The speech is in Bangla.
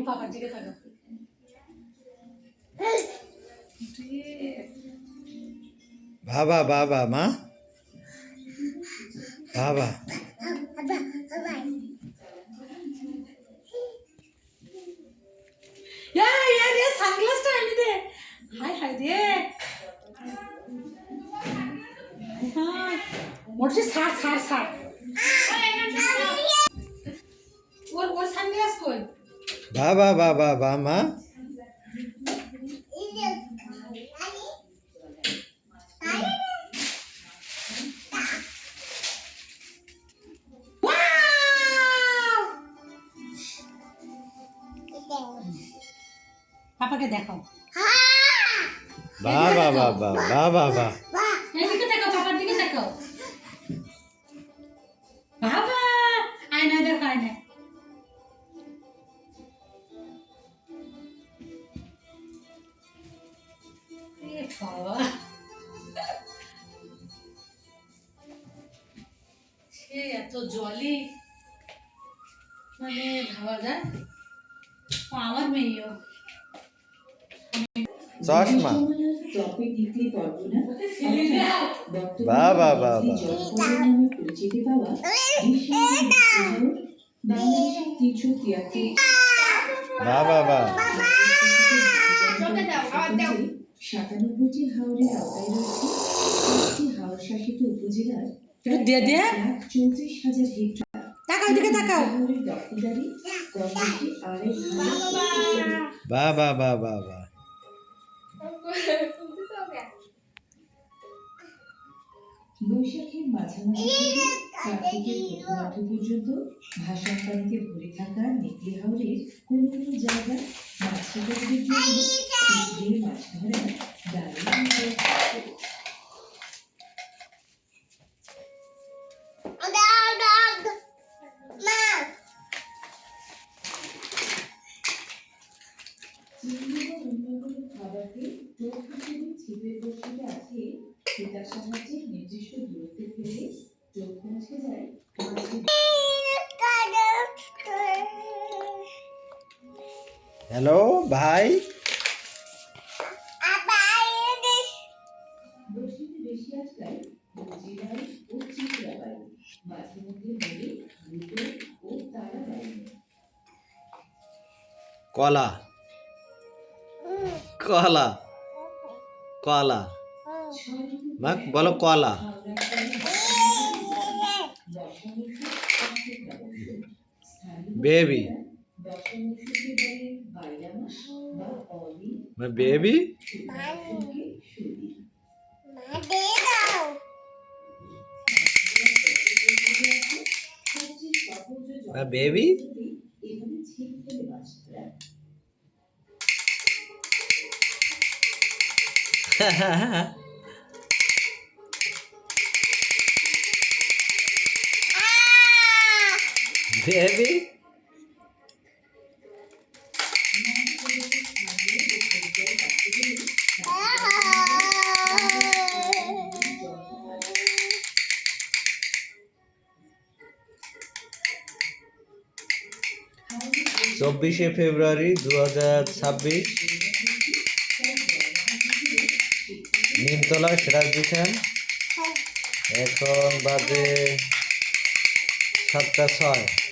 পাপার দিকে তাকাও। বাবা বাবা মা বাবা সানগ্লাসটা এনে দে। হাই হাই রে মোটে ছাড় ছাড় ছাড়। ওর সানগ্লাস কই? বাবা বাবা বাবা মা পাপাকে দেখাও। বাবা বাবা বাবা বাবা এদিকে দেখাও, পাপার দিকে দেখাও। বাবা আয়না দেখো, আয়না। বাবা সে এত জলি, মানে ভাবা যায়। আমার মেয়েও চশমা বাবা বাবা বাবা বাবা 97টি হাওরের আওতায় রয়েছে 5টি হাওর শাসিত উপজেলার দিয়ে দিয়ে 34,000 হেক্টর। তাকাও, এদিকে তাকাও। হাওরের দখলদারি কম বেশি আড়াই বাবা বাবা বাবা বৈশাখের মাঝামাঝি থেকে কার্তিকের প্রথমার্ধ পর্যন্ত ভাসান পানিতে ভরে থাকা নেকড়ে হাওরের কোনো কোনো জায়গায় মাছ শিকারীদের জন্য ছিপ মাছ ধরার দারুণ খাবারকে টোপ হিসেবে ছিপের বসিতে আছে সেটার সাহায্যে নির্দিষ্ট দূরত্বে ফেলে টোপ পৌঁছে যায় মাছের। হ্যালো ভাই বসিতে বেশি আজকাল বজিরাই ও চিত্রাবাই মাঝে মধ্যে মেলে দুটো ও তারাবাই। কলা কলা কলা মা বলো কলা বেবি বেবি বেবি বেবি চব্বিশে ফেব্রুয়ারি 2026 নিমতলা সিরাজ দিচ্ছেন। এখন বাজে 7টা 6।